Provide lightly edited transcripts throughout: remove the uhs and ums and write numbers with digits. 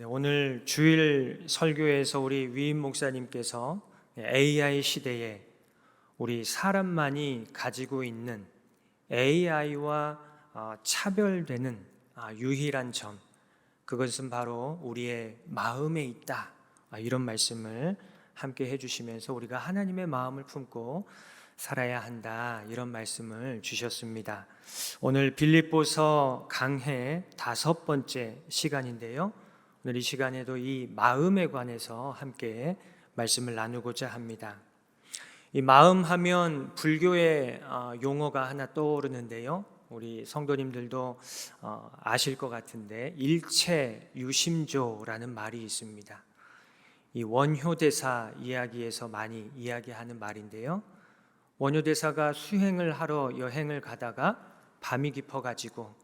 오늘 주일 설교에서 우리 위임 목사님께서 AI 시대에 우리 사람만이 가지고 있는 AI와 차별되는 유일한 점, 그것은 바로 우리의 마음에 있다, 이런 말씀을 함께 해주시면서 우리가 하나님의 마음을 품고 살아야 한다, 이런 말씀을 주셨습니다. 오늘 빌립보서 강해 5번째 시간인데요, 오늘 이 시간에도 이 마음에 관해서 함께 말씀을 나누고자 합니다. 이 마음 하면 불교의 용어가 하나 떠오르는데요, 우리 성도님들도 아실 것 같은데 일체유심조라는 말이 있습니다. 이 원효대사 이야기에서 많이 이야기하는 말인데요, 원효대사가 수행을 하러 여행을 가다가 밤이 깊어가지고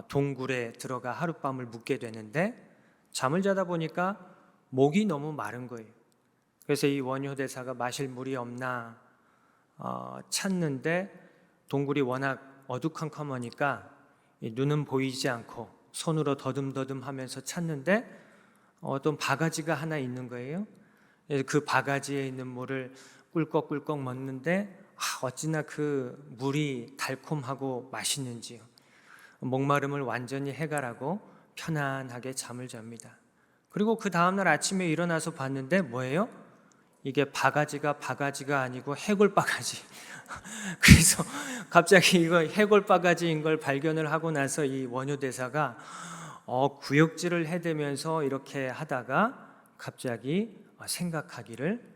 동굴에 들어가 하룻밤을 묵게 되는데 잠을 자다 보니까 목이 너무 마른 거예요. 그래서 이 원효대사가 마실 물이 없나 찾는데 동굴이 워낙 어두컴컴하니까 눈은 보이지 않고 손으로 더듬더듬 하면서 찾는데 어떤 바가지가 하나 있는 거예요. 그 바가지에 있는 물을 꿀꺽꿀꺽 먹는데 어찌나 그 물이 달콤하고 맛있는지요. 목마름을 완전히 해결하고 편안하게 잠을 잡니다. 그리고 그 다음날 아침에 일어나서 봤는데 뭐예요? 이게 바가지가 아니고 해골바가지. 그래서 갑자기 이거 해골바가지인 걸 발견을 하고 나서 이 원효대사가 구역질을 해대면서 이렇게 하다가 갑자기 생각하기를,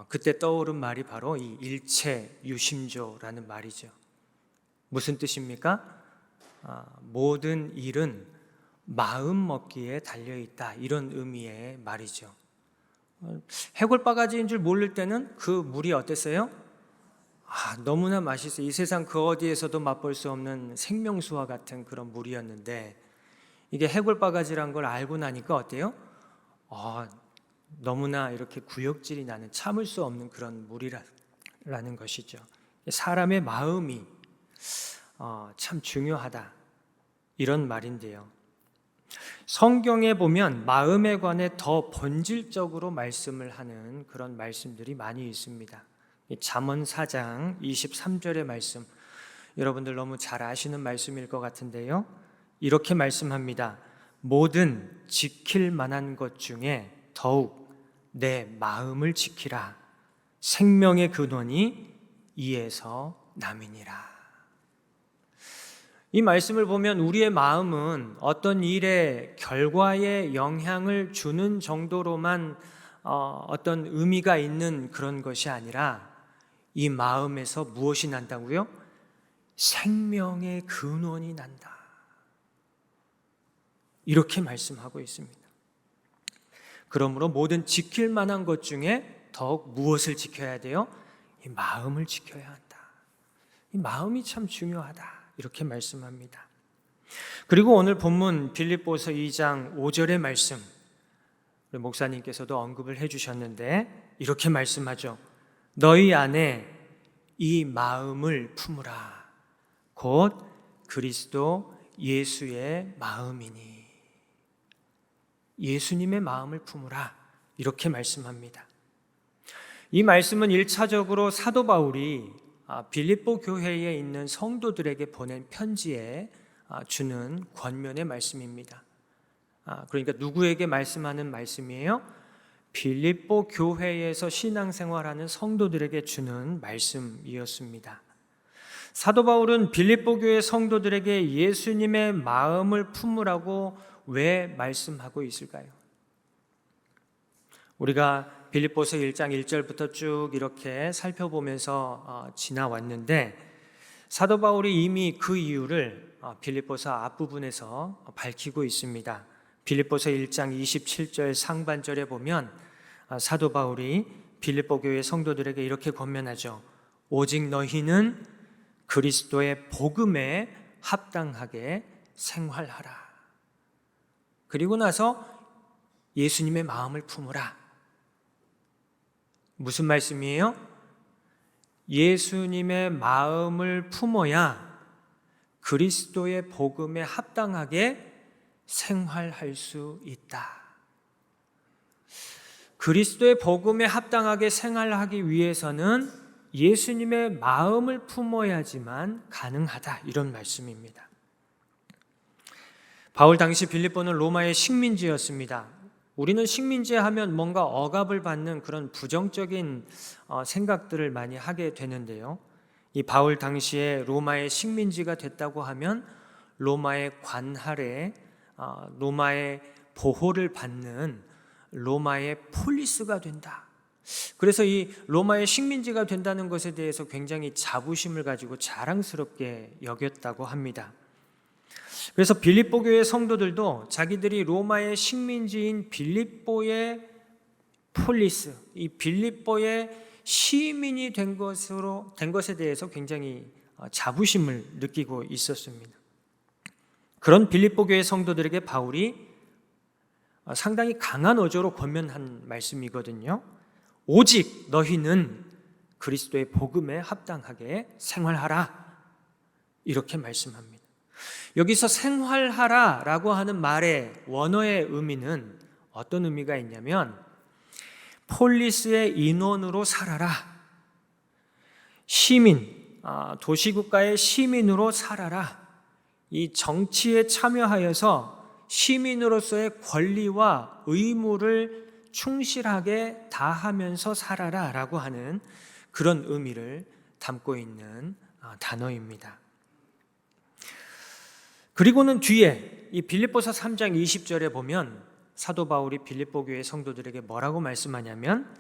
그때 떠오른 말이 바로 이 일체유심조라는 말이죠. 무슨 뜻입니까? 모든 일은 마음 먹기에 달려있다, 이런 의미의 말이죠. 해골바가지인 줄 모를 때는 그 물이 어땠어요? 너무나 맛있어요. 이 세상 그 어디에서도 맛볼 수 없는 생명수와 같은 그런 물이었는데, 이게 해골바가지란 걸 알고 나니까 어때요? 너무나 이렇게 구역질이 나는, 참을 수 없는 그런 물이라는 것이죠. 사람의 마음이 참 중요하다, 이런 말인데요, 성경에 보면 마음에 관해 더 본질적으로 말씀을 하는 그런 말씀들이 많이 있습니다. 잠언 4장 23절의 말씀, 여러분들 너무 잘 아시는 말씀일 것 같은데요, 이렇게 말씀합니다. 모든 지킬 만한 것 중에 더욱 내 마음을 지키라. 생명의 근원이 이에서 남이니라. 이 말씀을 보면 우리의 마음은 어떤 일의 결과에 영향을 주는 정도로만 어떤 의미가 있는 그런 것이 아니라, 이 마음에서 무엇이 난다고요? 생명의 근원이 난다, 이렇게 말씀하고 있습니다. 그러므로 모든 지킬 만한 것 중에 더욱 무엇을 지켜야 돼요? 이 마음을 지켜야 한다. 이 마음이 참 중요하다, 이렇게 말씀합니다. 그리고 오늘 본문 빌립보서 2장 5절의 말씀, 목사님께서도 언급을 해주셨는데 이렇게 말씀하죠. 너희 안에 이 마음을 품으라. 곧 그리스도 예수의 마음이니. 예수님의 마음을 품으라, 이렇게 말씀합니다. 이 말씀은 1차적으로 사도 바울이 빌립보 교회에 있는 성도들에게 보낸 편지에 주는 권면의 말씀입니다. 그러니까 누구에게 말씀하는 말씀이에요? 빌립보 교회에서 신앙생활하는 성도들에게 주는 말씀이었습니다. 사도 바울은 빌립보 교회 성도들에게 예수님의 마음을 품으라고 왜 말씀하고 있을까요? 우리가 빌립보서 1장 1절부터 쭉 이렇게 살펴보면서 지나왔는데, 사도 바울이 이미 그 이유를 빌립보서 앞부분에서 밝히고 있습니다. 빌립보서 1장 27절 상반절에 보면 사도 바울이 빌립보 교회 성도들에게 이렇게 권면하죠. 오직 너희는 그리스도의 복음에 합당하게 생활하라. 그리고 나서 예수님의 마음을 품으라. 무슨 말씀이에요? 예수님의 마음을 품어야 그리스도의 복음에 합당하게 생활할 수 있다. 그리스도의 복음에 합당하게 생활하기 위해서는 예수님의 마음을 품어야지만 가능하다, 이런 말씀입니다. 바울 당시 빌립보는 로마의 식민지였습니다. 우리는 식민지 하면 뭔가 억압을 받는 그런 부정적인 생각들을 많이 하게 되는데요. 이 바울 당시에 로마의 식민지가 됐다고 하면 로마의 관할에 로마의 보호를 받는 로마의 폴리스가 된다. 그래서 이 로마의 식민지가 된다는 것에 대해서 굉장히 자부심을 가지고 자랑스럽게 여겼다고 합니다. 그래서 빌립보 교회 성도들도 자기들이 로마의 식민지인 빌립보의 폴리스, 이 빌립보의 시민이 된 것에 대해서 굉장히 자부심을 느끼고 있었습니다. 그런 빌립보 교회 성도들에게 바울이 상당히 강한 어조로 권면한 말씀이거든요. 오직 너희는 그리스도의 복음에 합당하게 생활하라, 이렇게 말씀합니다. 여기서 생활하라 라고 하는 말의 원어의 의미는 어떤 의미가 있냐면 폴리스의 인원으로 살아라, 시민, 도시국가의 시민으로 살아라, 이 정치에 참여하여서 시민으로서의 권리와 의무를 충실하게 다하면서 살아라 라고 하는 그런 의미를 담고 있는 단어입니다. 그리고는 뒤에 이 빌립보서 3장 20절에 보면 사도 바울이 빌립보 교회 성도들에게 뭐라고 말씀하냐면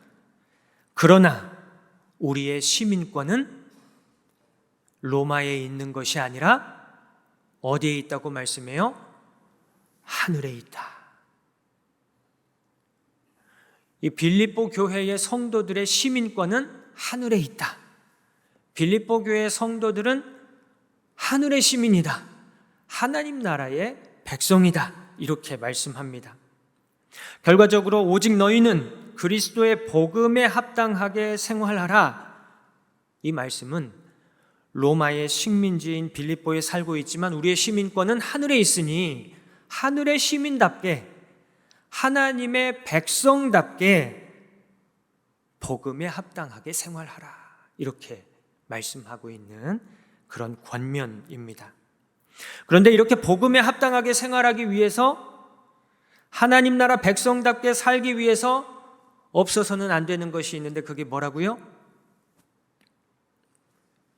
그러나 우리의 시민권은 로마에 있는 것이 아니라 어디에 있다고 말씀해요? 하늘에 있다. 이 빌립보 교회의 성도들의 시민권은 하늘에 있다. 빌립보 교회의 성도들은 하늘의 시민이다. 하나님 나라의 백성이다. 이렇게 말씀합니다. 결과적으로 오직 너희는 그리스도의 복음에 합당하게 생활하라. 이 말씀은 로마의 식민지인 빌립보에 살고 있지만 우리의 시민권은 하늘에 있으니 하늘의 시민답게 하나님의 백성답게 복음에 합당하게 생활하라, 이렇게 말씀하고 있는 그런 권면입니다. 그런데 이렇게 복음에 합당하게 생활하기 위해서 하나님 나라 백성답게 살기 위해서 없어서는 안 되는 것이 있는데 그게 뭐라고요?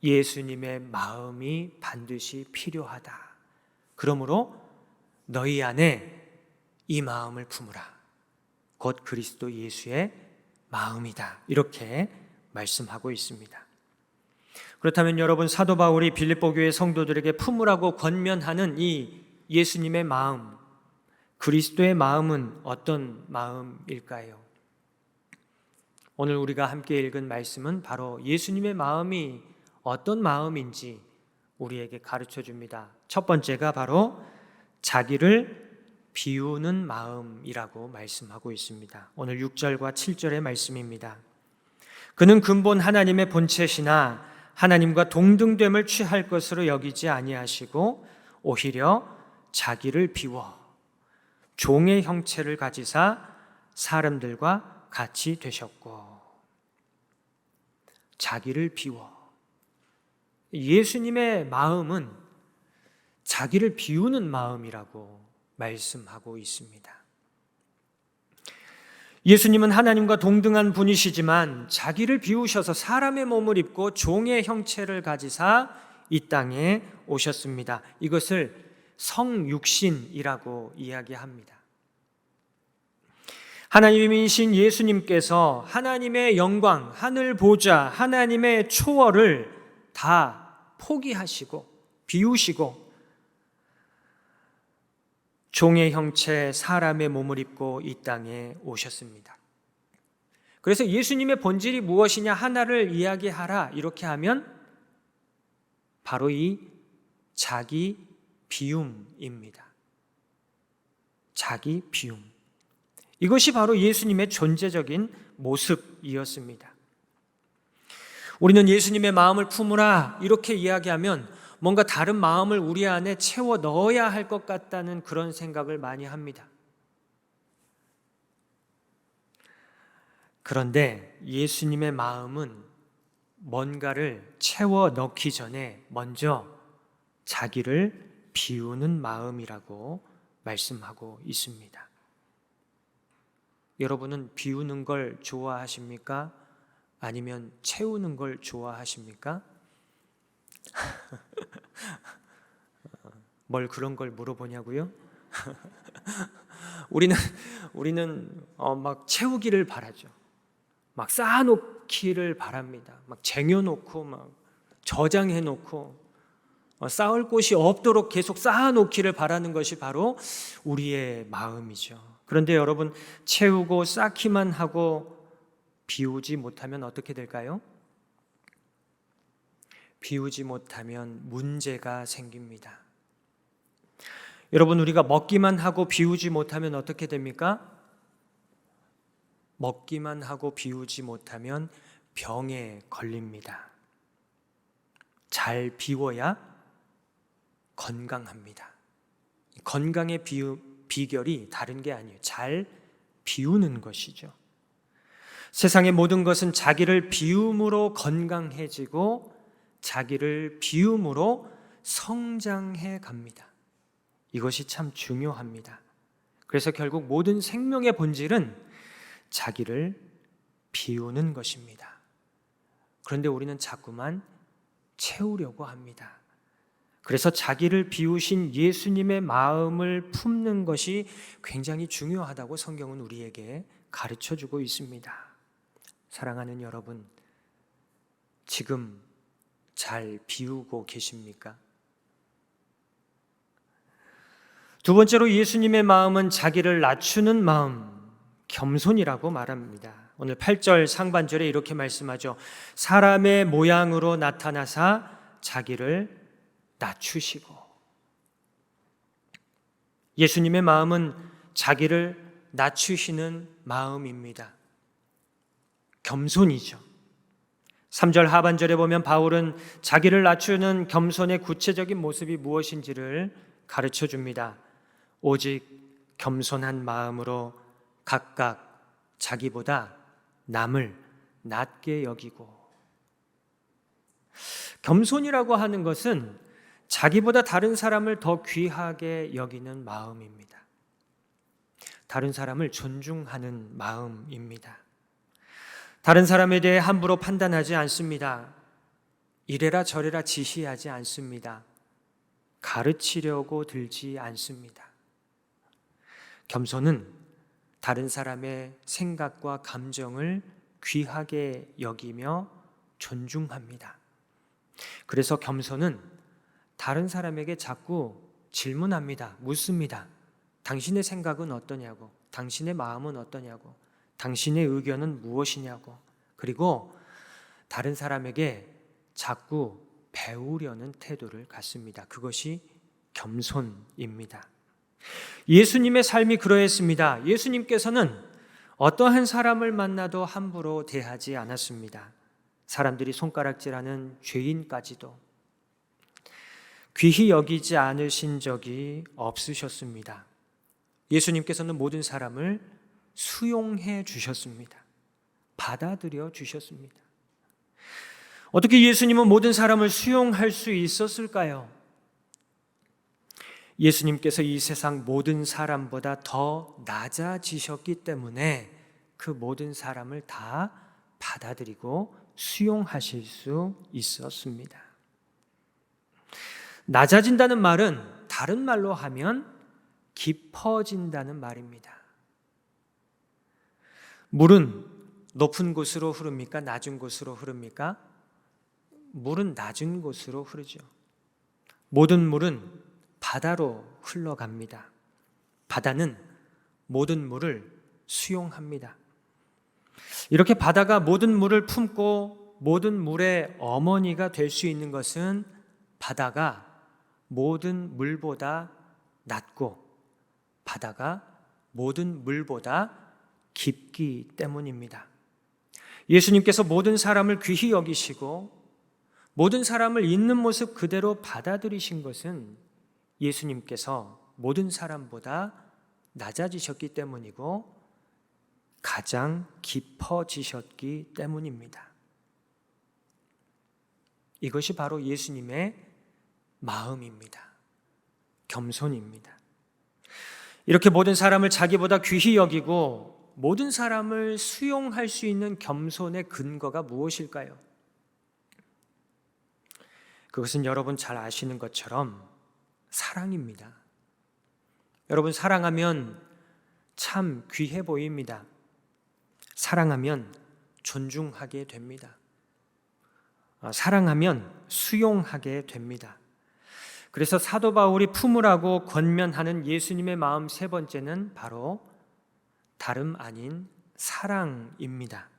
예수님의 마음이 반드시 필요하다. 그러므로 너희 안에 이 마음을 품으라. 곧 그리스도 예수의 마음이다. 이렇게 말씀하고 있습니다. 그렇다면 여러분, 사도 바울이 빌립보 교회 성도들에게 품으라고 권면하는 이 예수님의 마음, 그리스도의 마음은 어떤 마음일까요? 오늘 우리가 함께 읽은 말씀은 바로 예수님의 마음이 어떤 마음인지 우리에게 가르쳐 줍니다. 첫 번째가 바로 자기를 비우는 마음이라고 말씀하고 있습니다. 오늘 6절과 7절의 말씀입니다. 그는 근본 하나님의 본체시나 하나님과 동등됨을 취할 것으로 여기지 아니하시고 오히려 자기를 비워 종의 형체를 가지사 사람들과 같이 되셨고. 자기를 비워. 예수님의 마음은 자기를 비우는 마음이라고 말씀하고 있습니다. 예수님은 하나님과 동등한 분이시지만 자기를 비우셔서 사람의 몸을 입고 종의 형체를 가지사 이 땅에 오셨습니다. 이것을 성육신이라고 이야기합니다. 하나님이신 예수님께서 하나님의 영광, 하늘 보좌, 하나님의 초월을 다 포기하시고 비우시고 종의 형체 사람의 몸을 입고 이 땅에 오셨습니다. 그래서 예수님의 본질이 무엇이냐 하나를 이야기하라 이렇게 하면 바로 이 자기 비움입니다. 자기 비움. 이것이 바로 예수님의 존재적인 모습이었습니다. 우리는 예수님의 마음을 품으라 이렇게 이야기하면 뭔가 다른 마음을 우리 안에 채워 넣어야 할 것 같다는 그런 생각을 많이 합니다. 그런데 예수님의 마음은 뭔가를 채워 넣기 전에 먼저 자기를 비우는 마음이라고 말씀하고 있습니다. 여러분은 비우는 걸 좋아하십니까? 아니면 채우는 걸 좋아하십니까? 뭘 그런 걸 물어보냐고요? 우리는 막 채우기를 바라죠. 막 쌓아놓기를 바랍니다. 막 쟁여놓고 막 저장해놓고 쌓을 곳이 없도록 계속 쌓아놓기를 바라는 것이 바로 우리의 마음이죠. 그런데 여러분, 채우고 쌓기만 하고 비우지 못하면 어떻게 될까요? 비우지 못하면 문제가 생깁니다. 여러분, 우리가 먹기만 하고 비우지 못하면 어떻게 됩니까? 먹기만 하고 비우지 못하면 병에 걸립니다. 잘 비워야 건강합니다. 건강의 비결이 다른 게 아니에요. 잘 비우는 것이죠. 세상의 모든 것은 자기를 비움으로 건강해지고 자기를 비움으로 성장해 갑니다. 이것이 참 중요합니다. 그래서 결국 모든 생명의 본질은 자기를 비우는 것입니다. 그런데 우리는 자꾸만 채우려고 합니다. 그래서 자기를 비우신 예수님의 마음을 품는 것이 굉장히 중요하다고 성경은 우리에게 가르쳐주고 있습니다. 사랑하는 여러분, 지금 잘 비우고 계십니까? 두 번째로 예수님의 마음은 자기를 낮추는 마음, 겸손이라고 말합니다. 오늘 8절 상반절에 이렇게 말씀하죠. 사람의 모양으로 나타나사 자기를 낮추시고. 예수님의 마음은 자기를 낮추시는 마음입니다. 겸손이죠. 3절 하반절에 보면 바울은 자기를 낮추는 겸손의 구체적인 모습이 무엇인지를 가르쳐 줍니다. 오직 겸손한 마음으로 각각 자기보다 남을 낮게 여기고. 겸손이라고 하는 것은 자기보다 다른 사람을 더 귀하게 여기는 마음입니다. 다른 사람을 존중하는 마음입니다. 다른 사람에 대해 함부로 판단하지 않습니다. 이래라 저래라 지시하지 않습니다. 가르치려고 들지 않습니다. 겸손은 다른 사람의 생각과 감정을 귀하게 여기며 존중합니다. 그래서 겸손은 다른 사람에게 자꾸 질문합니다. 묻습니다. 당신의 생각은 어떠냐고, 당신의 마음은 어떠냐고, 당신의 의견은 무엇이냐고. 그리고 다른 사람에게 자꾸 배우려는 태도를 갖습니다. 그것이 겸손입니다. 예수님의 삶이 그러했습니다. 예수님께서는 어떠한 사람을 만나도 함부로 대하지 않았습니다. 사람들이 손가락질하는 죄인까지도 귀히 여기지 않으신 적이 없으셨습니다. 예수님께서는 모든 사람을 수용해 주셨습니다. 받아들여 주셨습니다. 어떻게 예수님은 모든 사람을 수용할 수 있었을까요? 예수님께서 이 세상 모든 사람보다 더 낮아지셨기 때문에 그 모든 사람을 다 받아들이고 수용하실 수 있었습니다. 낮아진다는 말은 다른 말로 하면 깊어진다는 말입니다. 물은 높은 곳으로 흐릅니까? 낮은 곳으로 흐릅니까? 물은 낮은 곳으로 흐르죠. 모든 물은 바다로 흘러갑니다. 바다는 모든 물을 수용합니다. 이렇게 바다가 모든 물을 품고 모든 물의 어머니가 될 수 있는 것은 바다가 모든 물보다 낮고 바다가 모든 물보다 깊기 때문입니다. 예수님께서 모든 사람을 귀히 여기시고 모든 사람을 있는 모습 그대로 받아들이신 것은 예수님께서 모든 사람보다 낮아지셨기 때문이고 가장 깊어지셨기 때문입니다. 이것이 바로 예수님의 마음입니다. 겸손입니다. 이렇게 모든 사람을 자기보다 귀히 여기고 모든 사람을 수용할 수 있는 겸손의 근거가 무엇일까요? 그것은 여러분 잘 아시는 것처럼 사랑입니다. 여러분, 사랑하면 참 귀해 보입니다. 사랑하면 존중하게 됩니다. 사랑하면 수용하게 됩니다. 그래서 사도 바울이 품으라고 권면하는 예수님의 마음 세 번째는 바로 다름 아닌 사랑입니다.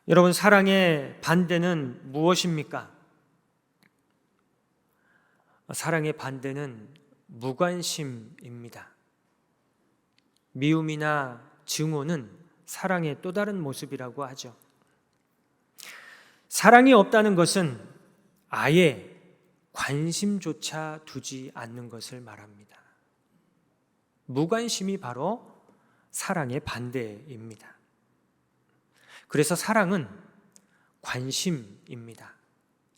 여러분, 사랑의 반대는 무엇입니까? 사랑의 반대는 무관심입니다. 미움이나 증오는 사랑의 또 다른 모습이라고 하죠. 사랑이 없다는 것은 아예 관심조차 두지 않는 것을 말합니다. 무관심이 바로 사랑의 반대입니다. 그래서 사랑은 관심입니다.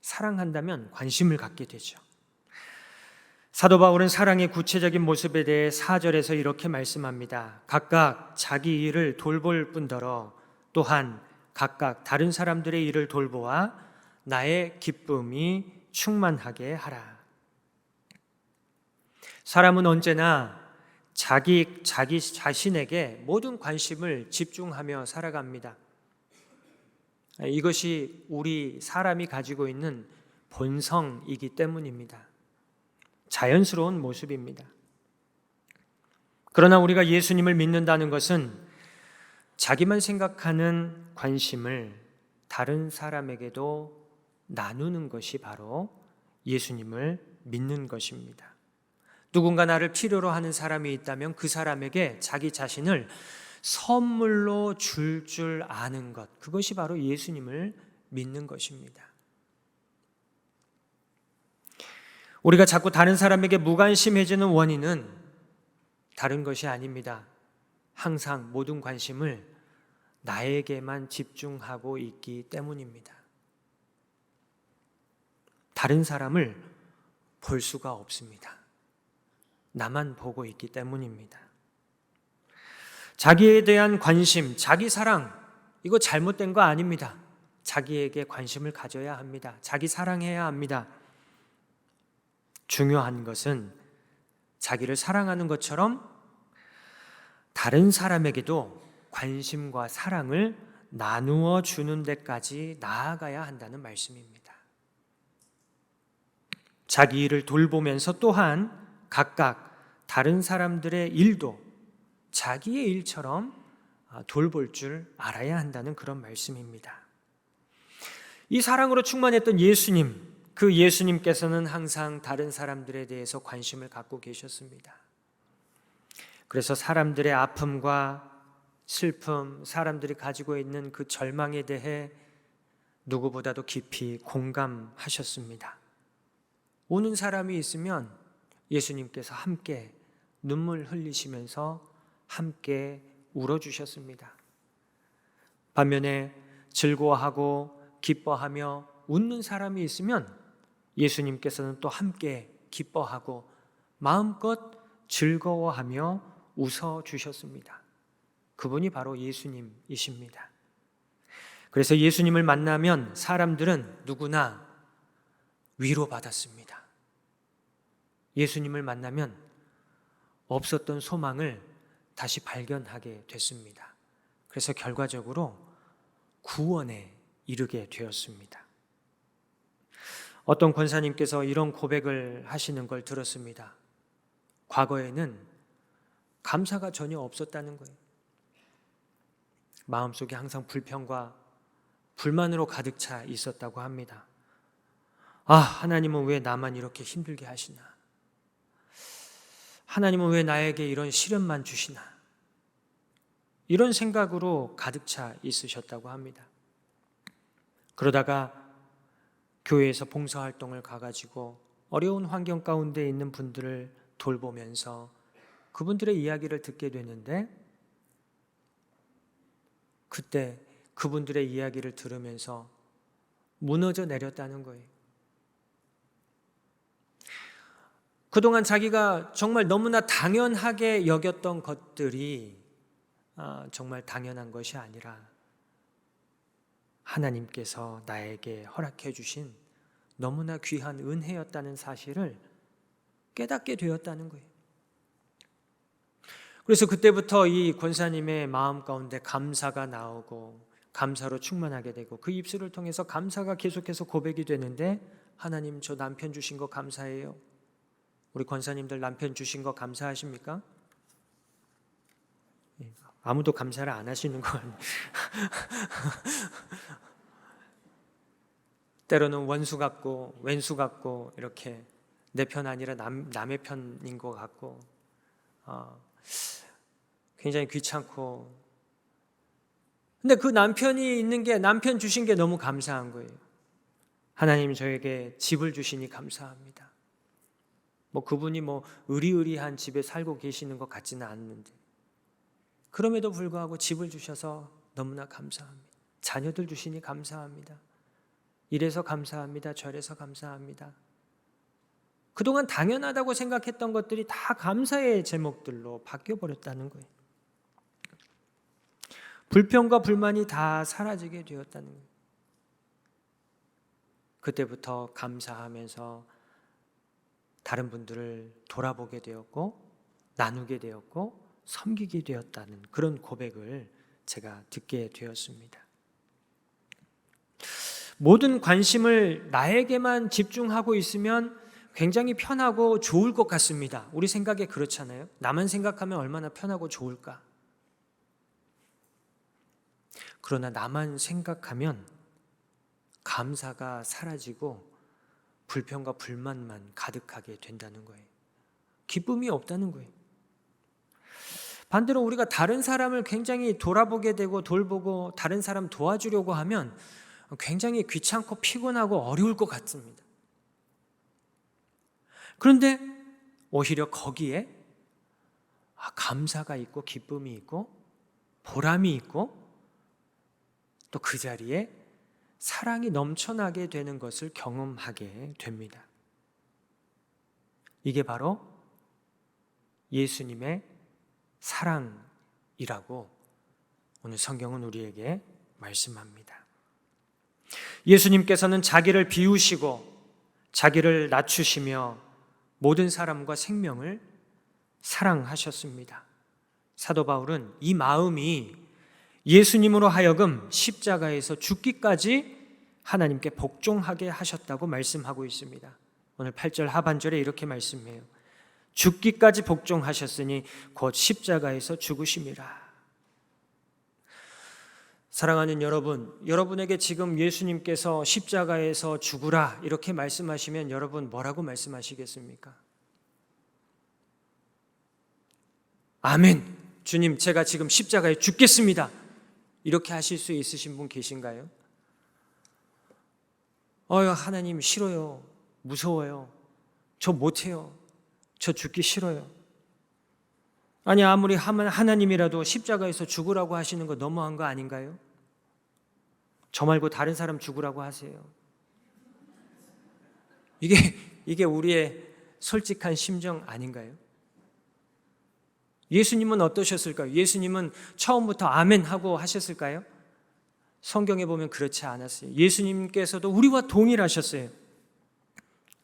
사랑한다면 관심을 갖게 되죠. 사도 바울은 사랑의 구체적인 모습에 대해 4절에서 이렇게 말씀합니다. 각각 자기 일을 돌볼 뿐더러 또한 각각 다른 사람들의 일을 돌보아 나의 기쁨이 충만하게 하라. 사람은 언제나 자기 자신에게 모든 관심을 집중하며 살아갑니다. 이것이 우리 사람이 가지고 있는 본성이기 때문입니다. 자연스러운 모습입니다. 그러나 우리가 예수님을 믿는다는 것은 자기만 생각하는 관심을 다른 사람에게도 나누는 것이 바로 예수님을 믿는 것입니다. 누군가 나를 필요로 하는 사람이 있다면 그 사람에게 자기 자신을 선물로 줄 아는 것, 그것이 바로 예수님을 믿는 것입니다. 우리가 자꾸 다른 사람에게 무관심해지는 원인은 다른 것이 아닙니다. 항상 모든 관심을 나에게만 집중하고 있기 때문입니다. 다른 사람을 볼 수가 없습니다. 나만 보고 있기 때문입니다. 자기에 대한 관심, 자기 사랑, 이거 잘못된 거 아닙니다. 자기에게 관심을 가져야 합니다. 자기 사랑해야 합니다. 중요한 것은 자기를 사랑하는 것처럼 다른 사람에게도 관심과 사랑을 나누어 주는 데까지 나아가야 한다는 말씀입니다. 자기 일을 돌보면서 또한 각각 다른 사람들의 일도 자기의 일처럼 돌볼 줄 알아야 한다는 그런 말씀입니다. 이 사랑으로 충만했던 예수님, 그 예수님께서는 항상 다른 사람들에 대해서 관심을 갖고 계셨습니다. 그래서 사람들의 아픔과 슬픔, 사람들이 가지고 있는 그 절망에 대해 누구보다도 깊이 공감하셨습니다. 우는 사람이 있으면 예수님께서 함께 눈물 흘리시면서 함께 울어주셨습니다. 반면에 즐거워하고 기뻐하며 웃는 사람이 있으면 예수님께서는 또 함께 기뻐하고 마음껏 즐거워하며 웃어주셨습니다. 그분이 바로 예수님이십니다. 그래서 예수님을 만나면 사람들은 누구나 위로받았습니다. 예수님을 만나면 없었던 소망을 다시 발견하게 됐습니다. 그래서 결과적으로 구원에 이르게 되었습니다. 어떤 권사님께서 이런 고백을 하시는 걸 들었습니다. 과거에는 감사가 전혀 없었다는 거예요. 마음속에 항상 불평과 불만으로 가득 차 있었다고 합니다. 하나님은 왜 나만 이렇게 힘들게 하시나? 하나님은 왜 나에게 이런 시련만 주시나? 이런 생각으로 가득 차 있으셨다고 합니다. 그러다가 교회에서 봉사활동을 가가지고 어려운 환경 가운데 있는 분들을 돌보면서 그분들의 이야기를 듣게 되는데, 그때 그분들의 이야기를 들으면서 무너져 내렸다는 거예요. 그동안 자기가 정말 너무나 당연하게 여겼던 것들이 정말 당연한 것이 아니라 하나님께서 나에게 허락해 주신 너무나 귀한 은혜였다는 사실을 깨닫게 되었다는 거예요. 그래서 그때부터 이 권사님의 마음 가운데 감사가 나오고 감사로 충만하게 되고, 그 입술을 통해서 감사가 계속해서 고백이 되는데, 하나님, 저 남편 주신 거 감사해요. 우리 권사님들 남편 주신 거 감사하십니까? 아무도 감사를 안 하시는 거 아니에요? 때로는 원수 같고 왼수 같고, 이렇게 내 편 아니라 남의 편인 것 같고, 굉장히 귀찮고. 근데 그 남편이 있는 게, 남편 주신 게 너무 감사한 거예요. 하나님, 저에게 집을 주시니 감사합니다. 그분이 의리의리한 집에 살고 계시는 것 같지는 않는데, 그럼에도 불구하고 집을 주셔서 너무나 감사합니다. 자녀들 주시니 감사합니다. 이래서 감사합니다. 저래서 감사합니다. 그동안 당연하다고 생각했던 것들이 다 감사의 제목들로 바뀌어버렸다는 거예요. 불평과 불만이 다 사라지게 되었다는 거예요. 그때부터 감사하면서 다른 분들을 돌아보게 되었고, 나누게 되었고, 섬기게 되었다는 그런 고백을 제가 듣게 되었습니다. 모든 관심을 나에게만 집중하고 있으면 굉장히 편하고 좋을 것 같습니다. 우리 생각에 그렇잖아요. 나만 생각하면 얼마나 편하고 좋을까. 그러나 나만 생각하면 감사가 사라지고 불평과 불만만 가득하게 된다는 거예요. 기쁨이 없다는 거예요. 반대로 우리가 다른 사람을 굉장히 돌아보게 되고 돌보고 다른 사람 도와주려고 하면 굉장히 귀찮고 피곤하고 어려울 것 같습니다. 그런데 오히려 거기에 감사가 있고 기쁨이 있고 보람이 있고, 또 그 자리에 사랑이 넘쳐나게 되는 것을 경험하게 됩니다. 이게 바로 예수님의 사랑이라고 오늘 성경은 우리에게 말씀합니다. 예수님께서는 자기를 비우시고 자기를 낮추시며 모든 사람과 생명을 사랑하셨습니다. 사도 바울은 이 마음이 예수님으로 하여금 십자가에서 죽기까지 하나님께 복종하게 하셨다고 말씀하고 있습니다. 오늘 8절 하반절에 이렇게 말씀해요. 죽기까지 복종하셨으니 곧 십자가에서 죽으심이라. 사랑하는 여러분, 여러분에게 지금 예수님께서 십자가에서 죽으라 이렇게 말씀하시면 여러분 뭐라고 말씀하시겠습니까? 아멘, 주님 제가 지금 십자가에 죽겠습니다, 이렇게 하실 수 있으신 분 계신가요? 하나님 싫어요, 무서워요, 저 못해요, 저 죽기 싫어요. 아니 아무리 하나님이라도 십자가에서 죽으라고 하시는 거 너무한 거 아닌가요? 저 말고 다른 사람 죽으라고 하세요. 이게 우리의 솔직한 심정 아닌가요? 예수님은 어떠셨을까요? 예수님은 처음부터 아멘 하고 하셨을까요? 성경에 보면 그렇지 않았어요. 예수님께서도 우리와 동일하셨어요.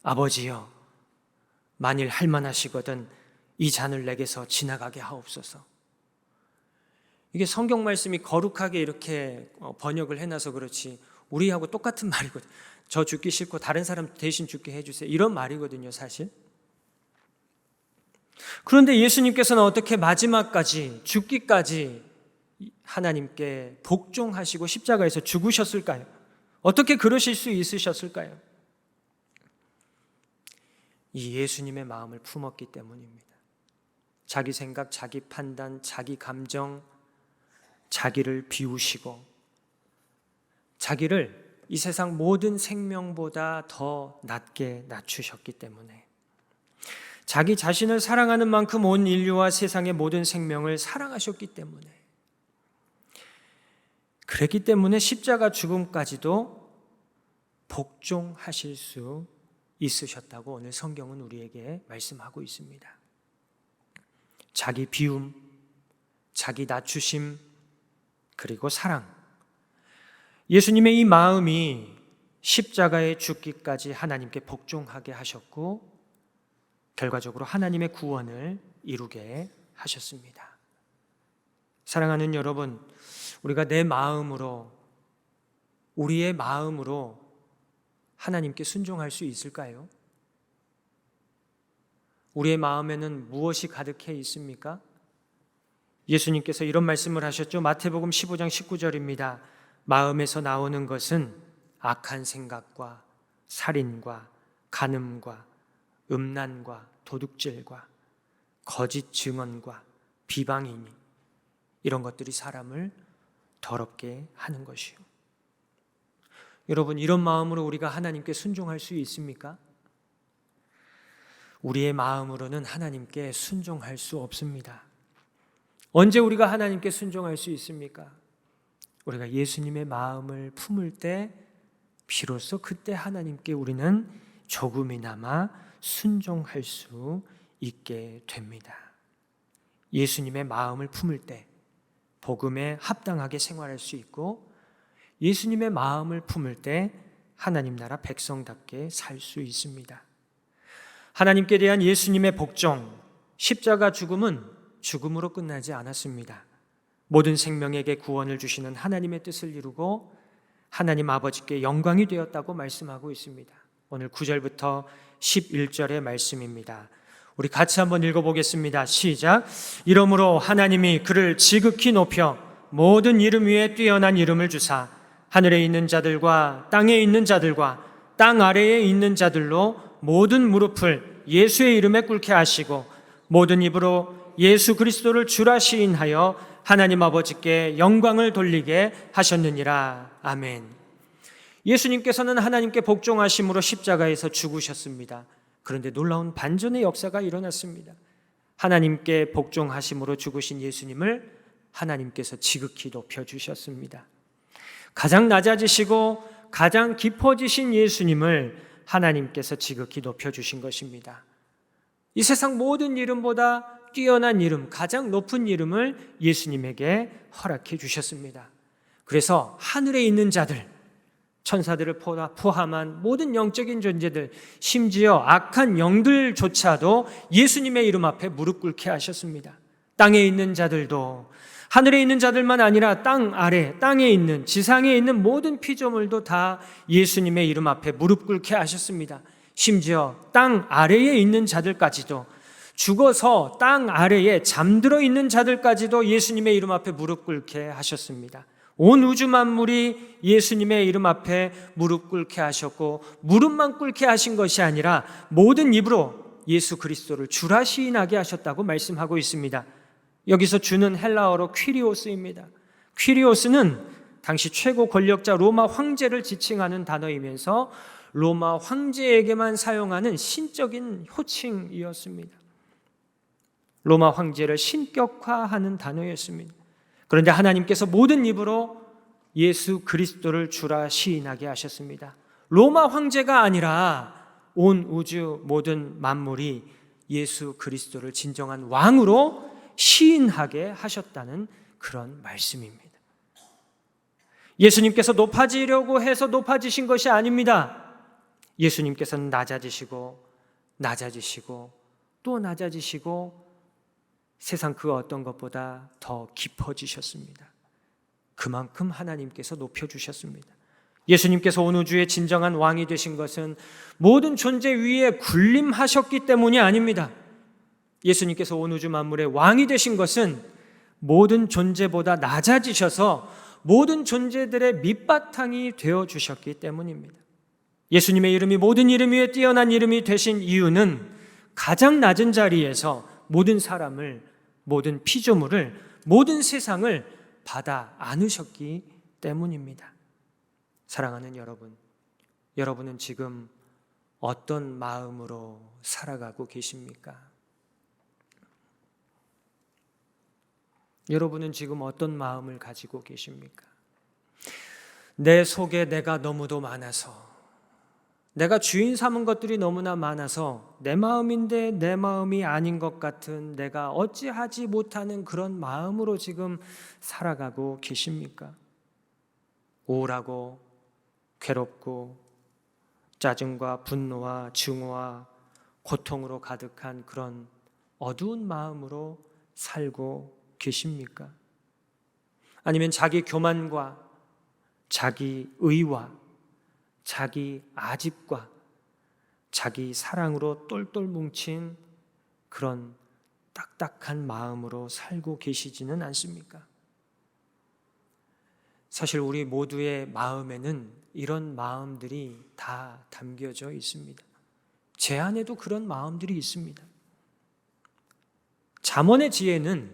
아버지여, 만일 할만하시거든 이 잔을 내게서 지나가게 하옵소서. 이게 성경 말씀이 거룩하게 이렇게 번역을 해놔서 그렇지 우리하고 똑같은 말이거든요. 저 죽기 싫고 다른 사람 대신 죽게 해주세요, 이런 말이거든요 사실. 그런데 예수님께서는 어떻게 마지막까지 죽기까지 하나님께 복종하시고 십자가에서 죽으셨을까요? 어떻게 그러실 수 있으셨을까요? 이 예수님의 마음을 품었기 때문입니다. 자기 생각, 자기 판단, 자기 감정, 자기를 비우시고 자기를 이 세상 모든 생명보다 더 낮게 낮추셨기 때문에, 자기 자신을 사랑하는 만큼 온 인류와 세상의 모든 생명을 사랑하셨기 때문에, 그랬기 때문에 십자가 죽음까지도 복종하실 수 있으셨다고 오늘 성경은 우리에게 말씀하고 있습니다. 자기 비움, 자기 낮추심, 그리고 사랑, 예수님의 이 마음이 십자가에 죽기까지 하나님께 복종하게 하셨고 결과적으로 하나님의 구원을 이루게 하셨습니다. 사랑하는 여러분, 우리가 우리의 마음으로 하나님께 순종할 수 있을까요? 우리의 마음에는 무엇이 가득해 있습니까? 예수님께서 이런 말씀을 하셨죠. 마태복음 15장 19절입니다. 마음에서 나오는 것은 악한 생각과 살인과 간음과 음란과 도둑질과 거짓 증언과 비방이니, 이런 것들이 사람을 더럽게 하는 것이요. 여러분, 이런 마음으로 우리가 하나님께 순종할 수 있습니까? 우리의 마음으로는 하나님께 순종할 수 없습니다. 언제 우리가 하나님께 순종할 수 있습니까? 우리가 예수님의 마음을 품을 때 비로소 그때 하나님께 우리는 조금이나마 순종할 수 있게 됩니다. 예수님의 마음을 품을 때 복음에 합당하게 생활할 수 있고, 예수님의 마음을 품을 때 하나님 나라 백성답게 살 수 있습니다. 하나님께 대한 예수님의 복종, 십자가 죽음은 죽음으로 끝나지 않았습니다. 모든 생명에게 구원을 주시는 하나님의 뜻을 이루고 하나님 아버지께 영광이 되었다고 말씀하고 있습니다. 오늘 9절부터 11절의 말씀입니다. 우리 같이 한번 읽어보겠습니다. 시작. 이러므로 하나님이 그를 지극히 높여 모든 이름 위에 뛰어난 이름을 주사 하늘에 있는 자들과 땅에 있는 자들과 땅 아래에 있는 자들로 모든 무릎을 예수의 이름에 꿇게 하시고 모든 입으로 예수 그리스도를 주라 시인하여 하나님 아버지께 영광을 돌리게 하셨느니라. 아멘. 예수님께서는 하나님께 복종하심으로 십자가에서 죽으셨습니다. 그런데 놀라운 반전의 역사가 일어났습니다. 하나님께 복종하심으로 죽으신 예수님을 하나님께서 지극히 높여주셨습니다. 가장 낮아지시고 가장 깊어지신 예수님을 하나님께서 지극히 높여주신 것입니다. 이 세상 모든 이름보다 뛰어난 이름, 가장 높은 이름을 예수님에게 허락해 주셨습니다. 그래서 하늘에 있는 자들, 천사들을 포함한 모든 영적인 존재들, 심지어 악한 영들조차도 예수님의 이름 앞에 무릎 꿇게 하셨습니다. 땅에 있는 자들도, 하늘에 있는 자들만 아니라 땅 아래, 땅에 있는, 지상에 있는 모든 피조물도 다 예수님의 이름 앞에 무릎 꿇게 하셨습니다. 심지어 땅 아래에 있는 자들까지도, 죽어서 땅 아래에 잠들어 있는 자들까지도 예수님의 이름 앞에 무릎 꿇게 하셨습니다. 온 우주 만물이 예수님의 이름 앞에 무릎 꿇게 하셨고, 무릎만 꿇게 하신 것이 아니라 모든 입으로 예수 그리스도를 주라 시인하게 하셨다고 말씀하고 있습니다. 여기서 주는 헬라어로 퀴리오스입니다. 퀴리오스는 당시 최고 권력자 로마 황제를 지칭하는 단어이면서 로마 황제에게만 사용하는 신적인 호칭이었습니다. 로마 황제를 신격화하는 단어였습니다. 그런데 하나님께서 모든 입으로 예수 그리스도를 주라 시인하게 하셨습니다. 로마 황제가 아니라 온 우주 모든 만물이 예수 그리스도를 진정한 왕으로 시인하게 하셨다는 그런 말씀입니다. 예수님께서 높아지려고 해서 높아지신 것이 아닙니다. 예수님께서는 낮아지시고 또 낮아지시고 세상 그 어떤 것보다 더 깊어지셨습니다. 그만큼 하나님께서 높여주셨습니다. 예수님께서 온 우주의 진정한 왕이 되신 것은 모든 존재 위에 군림하셨기 때문이 아닙니다. 예수님께서 온 우주 만물의 왕이 되신 것은 모든 존재보다 낮아지셔서 모든 존재들의 밑바탕이 되어주셨기 때문입니다. 예수님의 이름이 모든 이름 위에 뛰어난 이름이 되신 이유는 가장 낮은 자리에서 모든 사람을, 모든 피조물을, 모든 세상을 받아 안으셨기 때문입니다. 사랑하는 여러분, 여러분은 지금 어떤 마음으로 살아가고 계십니까? 여러분은 지금 어떤 마음을 가지고 계십니까? 내 속에 내가 너무도 많아서, 내가 주인 삼은 것들이 너무나 많아서 내 마음인데 내 마음이 아닌 것 같은, 내가 어찌하지 못하는 그런 마음으로 지금 살아가고 계십니까? 우울하고 괴롭고 짜증과 분노와 증오와 고통으로 가득한 그런 어두운 마음으로 살고 계십니까? 아니면 자기 교만과 자기 의와 자기 아집과 자기 사랑으로 똘똘 뭉친 그런 딱딱한 마음으로 살고 계시지는 않습니까? 사실 우리 모두의 마음에는 이런 마음들이 다 담겨져 있습니다. 제 안에도 그런 마음들이 있습니다. 잠언의 지혜는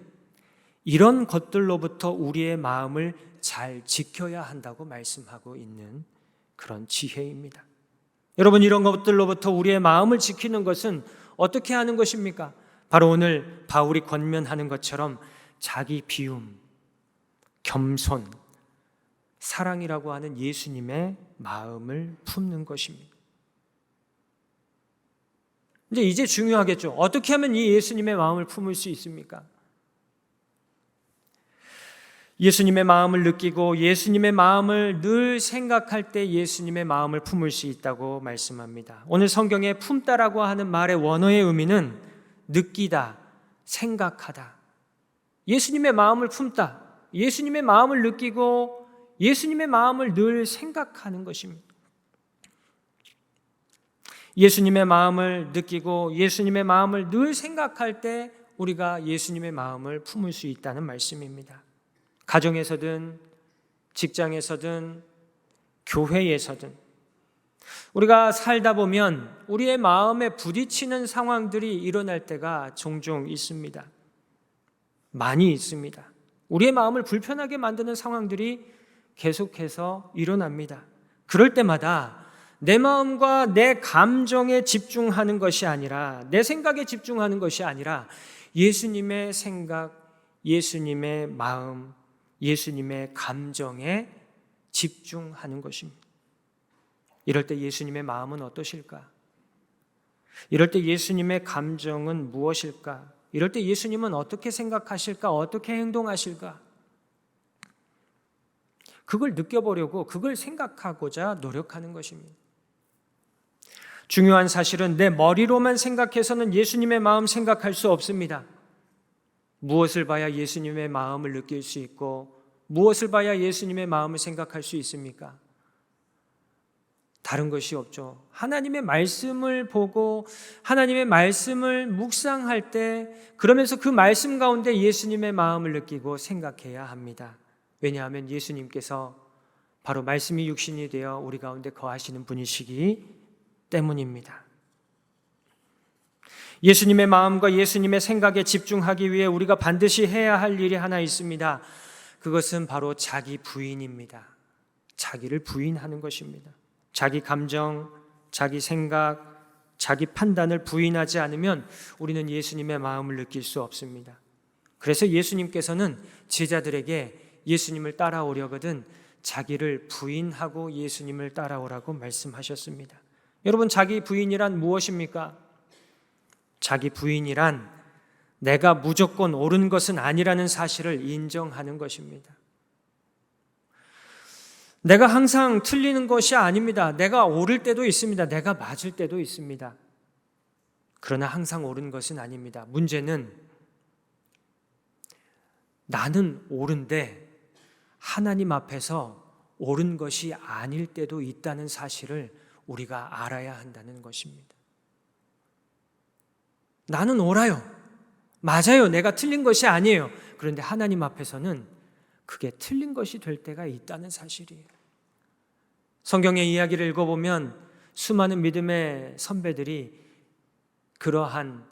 이런 것들로부터 우리의 마음을 잘 지켜야 한다고 말씀하고 있는 그런 지혜입니다. 여러분, 이런 것들로부터 우리의 마음을 지키는 것은 어떻게 하는 것입니까? 바로 오늘 바울이 권면하는 것처럼 자기 비움, 겸손, 사랑이라고 하는 예수님의 마음을 품는 것입니다. 이제 중요하겠죠. 어떻게 하면 이 예수님의 마음을 품을 수 있습니까? 예수님의 마음을 느끼고 예수님의 마음을 늘 생각할 때 예수님의 마음을 품을 수 있다고 말씀합니다. 오늘 성경에 품다라고 하는 말의 원어의 의미는 느끼다, 생각하다. 예수님의 마음을 품다, 예수님의 마음을 느끼고 예수님의 마음을 늘 생각하는 것입니다. 예수님의 마음을 느끼고 예수님의 마음을 늘 생각할 때 우리가 예수님의 마음을 품을 수 있다는 말씀입니다. 가정에서든 직장에서든 교회에서든 우리가 살다 보면 우리의 마음에 부딪히는 상황들이 일어날 때가 종종 있습니다. 많이 있습니다. 우리의 마음을 불편하게 만드는 상황들이 계속해서 일어납니다. 그럴 때마다 내 마음과 내 감정에 집중하는 것이 아니라, 내 생각에 집중하는 것이 아니라 예수님의 생각, 예수님의 마음, 예수님의 감정에 집중하는 것입니다. 이럴 때 예수님의 마음은 어떠실까? 이럴 때 예수님의 감정은 무엇일까? 이럴 때 예수님은 어떻게 생각하실까? 어떻게 행동하실까? 그걸 느껴보려고, 그걸 생각하고자 노력하는 것입니다. 중요한 사실은 내 머리로만 생각해서는 예수님의 마음 생각할 수 없습니다. 무엇을 봐야 예수님의 마음을 느낄 수 있고 무엇을 봐야 예수님의 마음을 생각할 수 있습니까? 다른 것이 없죠. 하나님의 말씀을 보고 하나님의 말씀을 묵상할 때, 그러면서 그 말씀 가운데 예수님의 마음을 느끼고 생각해야 합니다. 왜냐하면 예수님께서 바로 말씀이 육신이 되어 우리 가운데 거하시는 분이시기 때문입니다. 예수님의 마음과 예수님의 생각에 집중하기 위해 우리가 반드시 해야 할 일이 하나 있습니다. 그것은 바로 자기 부인입니다. 자기를 부인하는 것입니다. 자기 감정, 자기 생각, 자기 판단을 부인하지 않으면 우리는 예수님의 마음을 느낄 수 없습니다. 그래서 예수님께서는 제자들에게 예수님을 따라오려거든 자기를 부인하고 예수님을 따라오라고 말씀하셨습니다. 여러분, 자기 부인이란 무엇입니까? 자기 부인이란 내가 무조건 옳은 것은 아니라는 사실을 인정하는 것입니다. 내가 항상 틀리는 것이 아닙니다. 내가 옳을 때도 있습니다. 내가 맞을 때도 있습니다. 그러나 항상 옳은 것은 아닙니다. 문제는 나는 옳은데 하나님 앞에서 옳은 것이 아닐 때도 있다는 사실을 우리가 알아야 한다는 것입니다. 나는 옳아요. 맞아요. 내가 틀린 것이 아니에요. 그런데 하나님 앞에서는 그게 틀린 것이 될 때가 있다는 사실이에요. 성경의 이야기를 읽어보면 수많은 믿음의 선배들이 그러한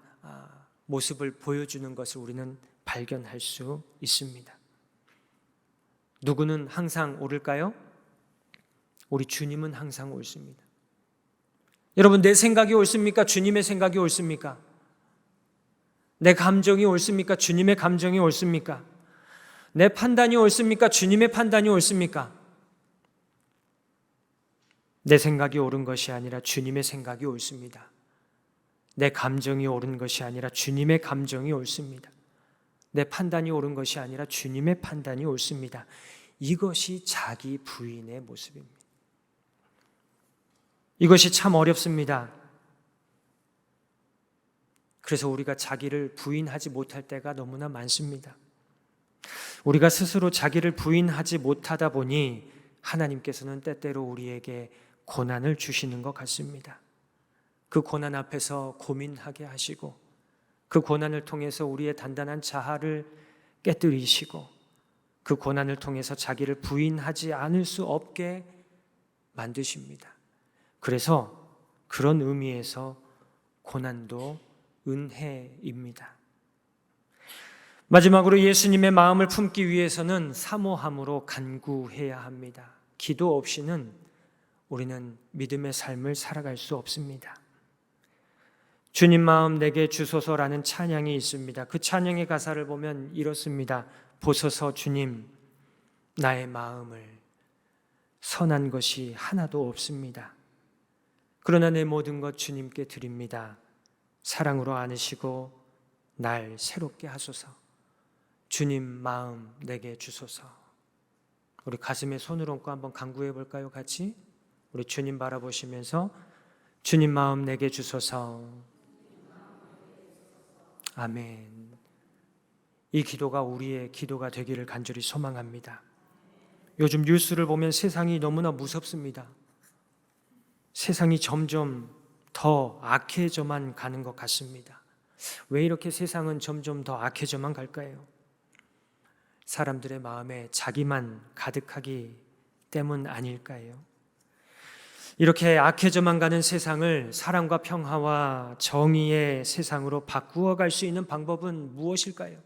모습을 보여주는 것을 우리는 발견할 수 있습니다. 누구는 항상 옳을까요? 우리 주님은 항상 옳습니다. 여러분, 내 생각이 옳습니까? 주님의 생각이 옳습니까? 내 감정이 옳습니까? 주님의 감정이 옳습니까? 내 판단이 옳습니까? 주님의 판단이 옳습니까? 내 생각이 옳은 것이 아니라 주님의 생각이 옳습니다. 내 감정이 옳은 것이 아니라 주님의 감정이 옳습니다. 내 판단이 옳은 것이 아니라 주님의 판단이 옳습니다. 이것이 자기 부인의 모습입니다. 이것이 참 어렵습니다. 그래서 우리가 자기를 부인하지 못할 때가 너무나 많습니다. 우리가 스스로 자기를 부인하지 못하다 보니 하나님께서는 때때로 우리에게 고난을 주시는 것 같습니다. 그 고난 앞에서 고민하게 하시고 그 고난을 통해서 우리의 단단한 자아를 깨뜨리시고 그 고난을 통해서 자기를 부인하지 않을 수 없게 만드십니다. 그래서 그런 의미에서 고난도 은혜입니다. 마지막으로 예수님의 마음을 품기 위해서는 사모함으로 간구해야 합니다. 기도 없이는 우리는 믿음의 삶을 살아갈 수 없습니다. 주님 마음 내게 주소서라는 찬양이 있습니다. 그 찬양의 가사를 보면 이렇습니다. 보소서 주님, 나의 마음을 선한 것이 하나도 없습니다. 그러나 내 모든 것 주님께 드립니다. 사랑으로 안으시고 날 새롭게 하소서. 주님 마음 내게 주소서. 우리 가슴에 손을 얹고 한번 간구해 볼까요? 같이 우리 주님 바라보시면서 주님 마음 내게 주소서. 아멘. 이 기도가 우리의 기도가 되기를 간절히 소망합니다. 요즘 뉴스를 보면 세상이 너무나 무섭습니다. 세상이 점점 더 악해져만 가는 것 같습니다. 왜 이렇게 세상은 점점 더 악해져만 갈까요? 사람들의 마음에 자기만 가득하기 때문 아닐까요? 이렇게 악해져만 가는 세상을 사랑과 평화와 정의의 세상으로 바꾸어 갈 수 있는 방법은 무엇일까요?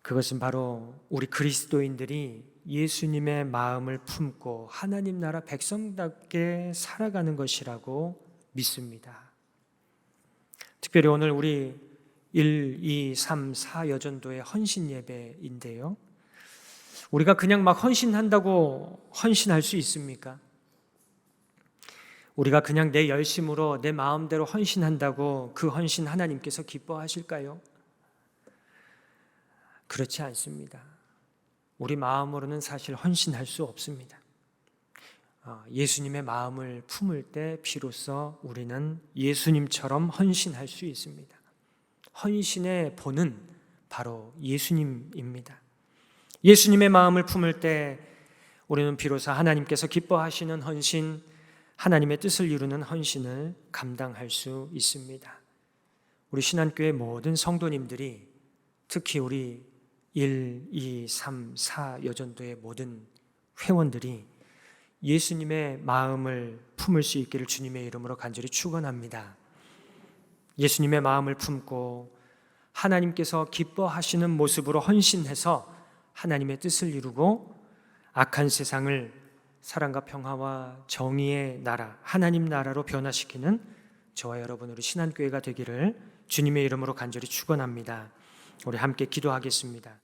그것은 바로 우리 그리스도인들이 예수님의 마음을 품고 하나님 나라 백성답게 살아가는 것이라고 믿습니다. 특별히 오늘 우리 1, 2, 3, 4 여전도의 헌신 예배인데요. 우리가 그냥 막 헌신한다고 헌신할 수 있습니까? 우리가 그냥 내 열심으로 내 마음대로 헌신한다고 그 헌신 하나님께서 기뻐하실까요? 그렇지 않습니다. 우리 마음으로는 사실 헌신할 수 없습니다. 예수님의 마음을 품을 때 비로소 우리는 예수님처럼 헌신할 수 있습니다. 헌신의 본은 바로 예수님입니다. 예수님의 마음을 품을 때 우리는 비로소 하나님께서 기뻐하시는 헌신, 하나님의 뜻을 이루는 헌신을 감당할 수 있습니다. 우리 신한교회 모든 성도님들이 특히 우리 1, 2, 3, 4 여전도의 모든 회원들이 예수님의 마음을 품을 수 있기를 주님의 이름으로 간절히 축원합니다. 예수님의 마음을 품고 하나님께서 기뻐하시는 모습으로 헌신해서 하나님의 뜻을 이루고 악한 세상을 사랑과 평화와 정의의 나라, 하나님 나라로 변화시키는 저와 여러분 우리 신한교회가 되기를 주님의 이름으로 간절히 축원합니다. 우리 함께 기도하겠습니다.